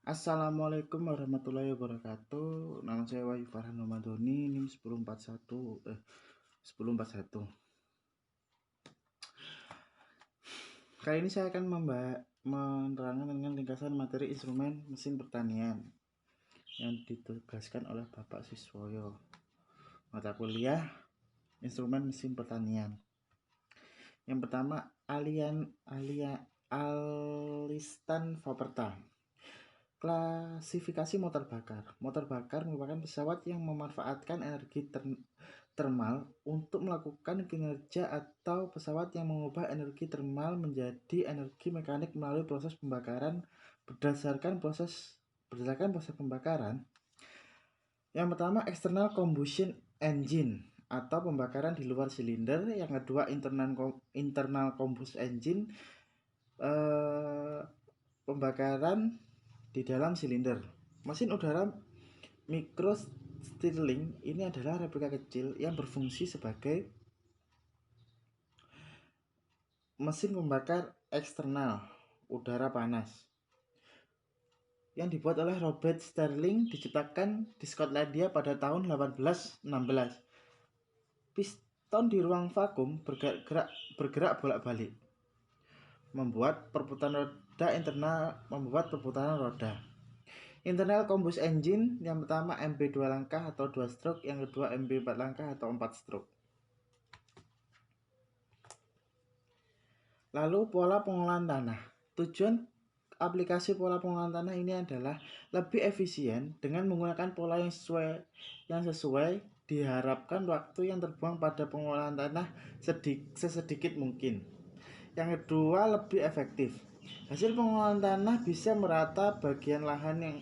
Assalamualaikum warahmatullahi wabarakatuh. Nama saya Wahyu Farhan Ramadhani, NIM 1041. Kali ini saya akan menerangkan dengan ringkasan materi instrumen mesin pertanian yang ditugaskan oleh Bapak Siswoyo. Mata kuliah instrumen mesin pertanian. Yang pertama, Alistan Vaperta. Klasifikasi motor bakar. Motor bakar merupakan pesawat yang memanfaatkan energi termal untuk melakukan kinerja atau pesawat yang mengubah energi termal menjadi energi mekanik melalui proses pembakaran berdasarkan proses pembakaran. Yang pertama, external combustion engine atau pembakaran di luar silinder. Yang kedua, internal combustion engine, pembakaran di dalam silinder. Mesin udara Micro Stirling ini adalah replika kecil yang berfungsi sebagai mesin pembakar eksternal udara panas yang dibuat oleh Robert Stirling, diciptakan di Skotlandia pada tahun 1816. Piston di ruang vakum bergerak bolak-balik, membuat perputaran roda. Internal combustion engine yang pertama MB 2 langkah atau 2 stroke, yang kedua MB 4 langkah atau 4 stroke. Lalu pola pengolahan tanah. Tujuan aplikasi pola pengolahan tanah ini adalah lebih efisien dengan menggunakan pola yang sesuai. Diharapkan waktu yang terbuang pada pengolahan tanah sesedikit mungkin. Yang kedua, lebih efektif. Hasil pengolahan tanah bisa merata. Bagian lahan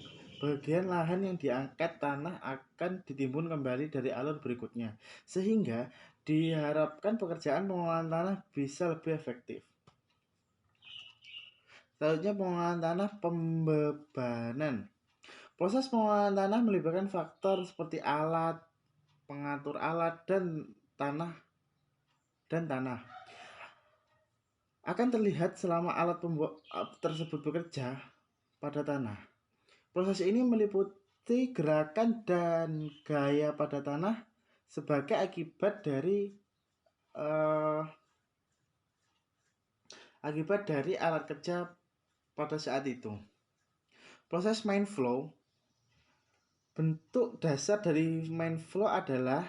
yang diangkat tanah akan ditimbun kembali dari alur berikutnya, sehingga diharapkan pekerjaan pengolahan tanah bisa lebih efektif. Selanjutnya, pengolahan tanah pembebanan. Proses pengolahan tanah melibatkan faktor seperti alat, pengatur alat, dan tanah akan terlihat selama alat tersebut bekerja pada tanah. Proses ini meliputi gerakan dan gaya pada tanah sebagai akibat dari alat kerja pada saat itu. Proses main flow. Bentuk dasar dari main flow adalah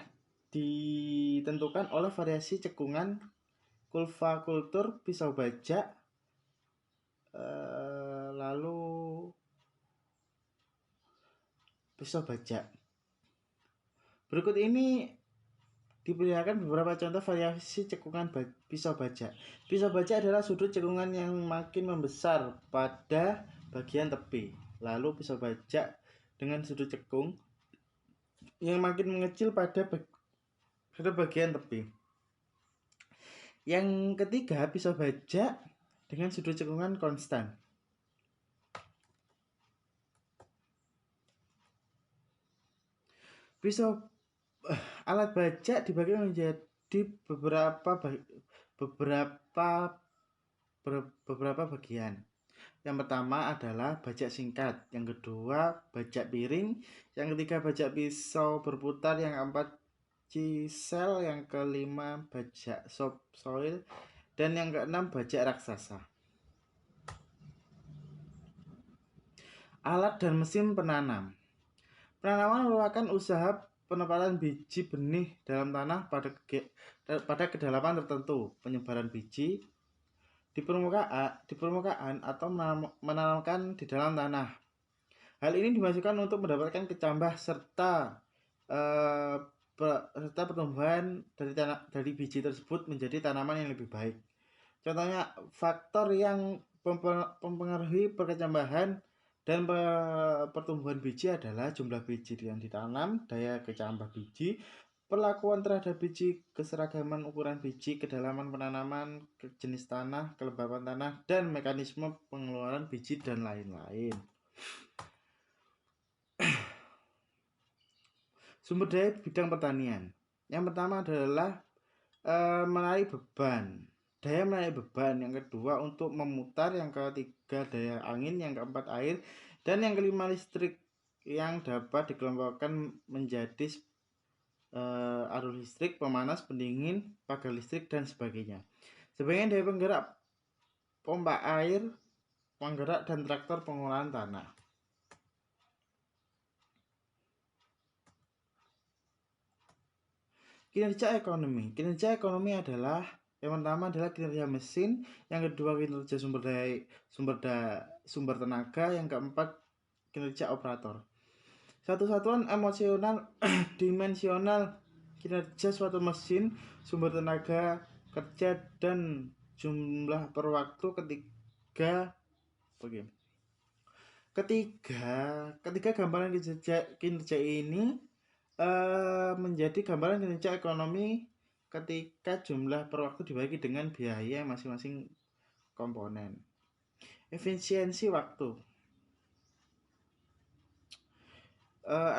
ditentukan oleh variasi cekungan, kultur, pisau bajak, pisau bajak. Berikut ini diperlihatkan beberapa contoh variasi cekungan pisau bajak. Pisau bajak adalah sudut cekungan yang makin membesar pada bagian tepi. Lalu pisau bajak dengan sudut cekung yang makin mengecil pada bagian tepi. Yang ketiga, pisau bajak dengan sudut cekungan konstan. Alat bajak dibagi menjadi beberapa bagian. Yang pertama adalah bajak singkat, yang kedua bajak piring, yang ketiga bajak pisau berputar, yang keempat chisel, yang kelima bajak soil, dan yang keenam bajak raksasa. Alat dan mesin penanam. Penanaman merupakan usaha penempatan biji benih dalam tanah pada kedalaman tertentu. Penyebaran biji di permukaan atau menanamkan di dalam tanah. Hal ini dimaksudkan untuk mendapatkan kecambah serta pertumbuhan dari biji tersebut menjadi tanaman yang lebih baik. Contohnya, faktor yang mempengaruhi perkecambahan dan pertumbuhan biji adalah jumlah biji yang ditanam, daya kecambah biji, perlakuan terhadap biji, keseragaman ukuran biji, kedalaman penanaman, jenis tanah, kelembapan tanah, dan mekanisme pengeluaran biji, dan lain-lain. Sumber daya bidang pertanian. Yang pertama adalah menarik beban. Daya menarik beban. Yang kedua untuk memutar. Yang ketiga daya angin. Yang keempat air. Dan yang kelima, listrik yang dapat dikelompokkan menjadi arus listrik, pemanas, pendingin, pagar listrik, dan sebagainya. Sebagian daya penggerak pompa air, penggerak, dan traktor pengolahan tanah. Kinerja ekonomi. Kinerja ekonomi adalah yang pertama adalah kinerja mesin, yang kedua kinerja sumber tenaga, yang keempat kinerja operator. Satu satuan emosional dimensional kinerja suatu mesin, sumber tenaga kerja, dan jumlah per waktu. Ketiga gambaran kinerja ini menjadi gambaran kinerja ekonomi ketika jumlah per waktu dibagi dengan biaya masing-masing komponen. Efisiensi waktu.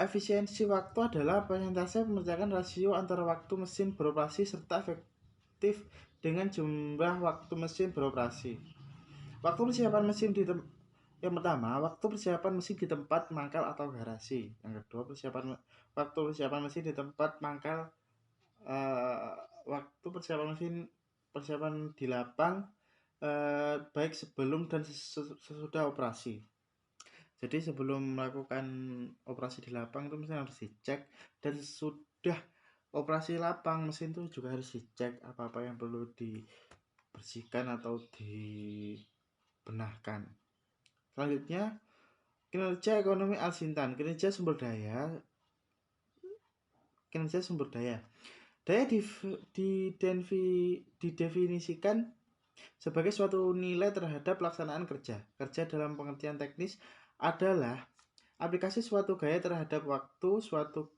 Efisiensi waktu adalah persentase pemecahan rasio antara waktu mesin beroperasi serta efektif dengan jumlah waktu mesin beroperasi. Waktu persiapan mesin yang pertama, waktu persiapan mesin di tempat mangkal atau garasi. Yang kedua, waktu persiapan mesin di tempat mangkal, waktu persiapan di lapang, baik sebelum dan sesudah operasi. Jadi sebelum melakukan operasi di lapang itu mesin harus dicek, dan sudah operasi lapang mesin itu juga harus dicek apa-apa yang perlu dibersihkan atau dibenahkan. Selanjutnya, kinerja ekonomi Al-Sintan, kinerja sumber daya. Daya didefinisikan sebagai suatu nilai terhadap pelaksanaan kerja. Kerja dalam pengertian teknis adalah aplikasi suatu gaya terhadap waktu. Suatu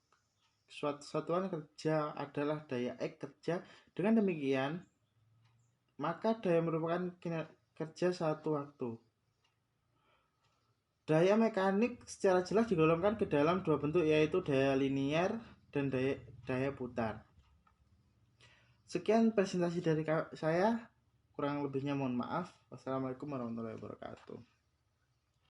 satuan kerja adalah daya X kerja. Dengan demikian, maka daya merupakan kerja satu waktu. Daya mekanik secara jelas digolongkan ke dalam dua bentuk, yaitu daya linear dan daya putar. Sekian presentasi dari saya, kurang lebihnya mohon maaf. Wassalamualaikum warahmatullahi wabarakatuh.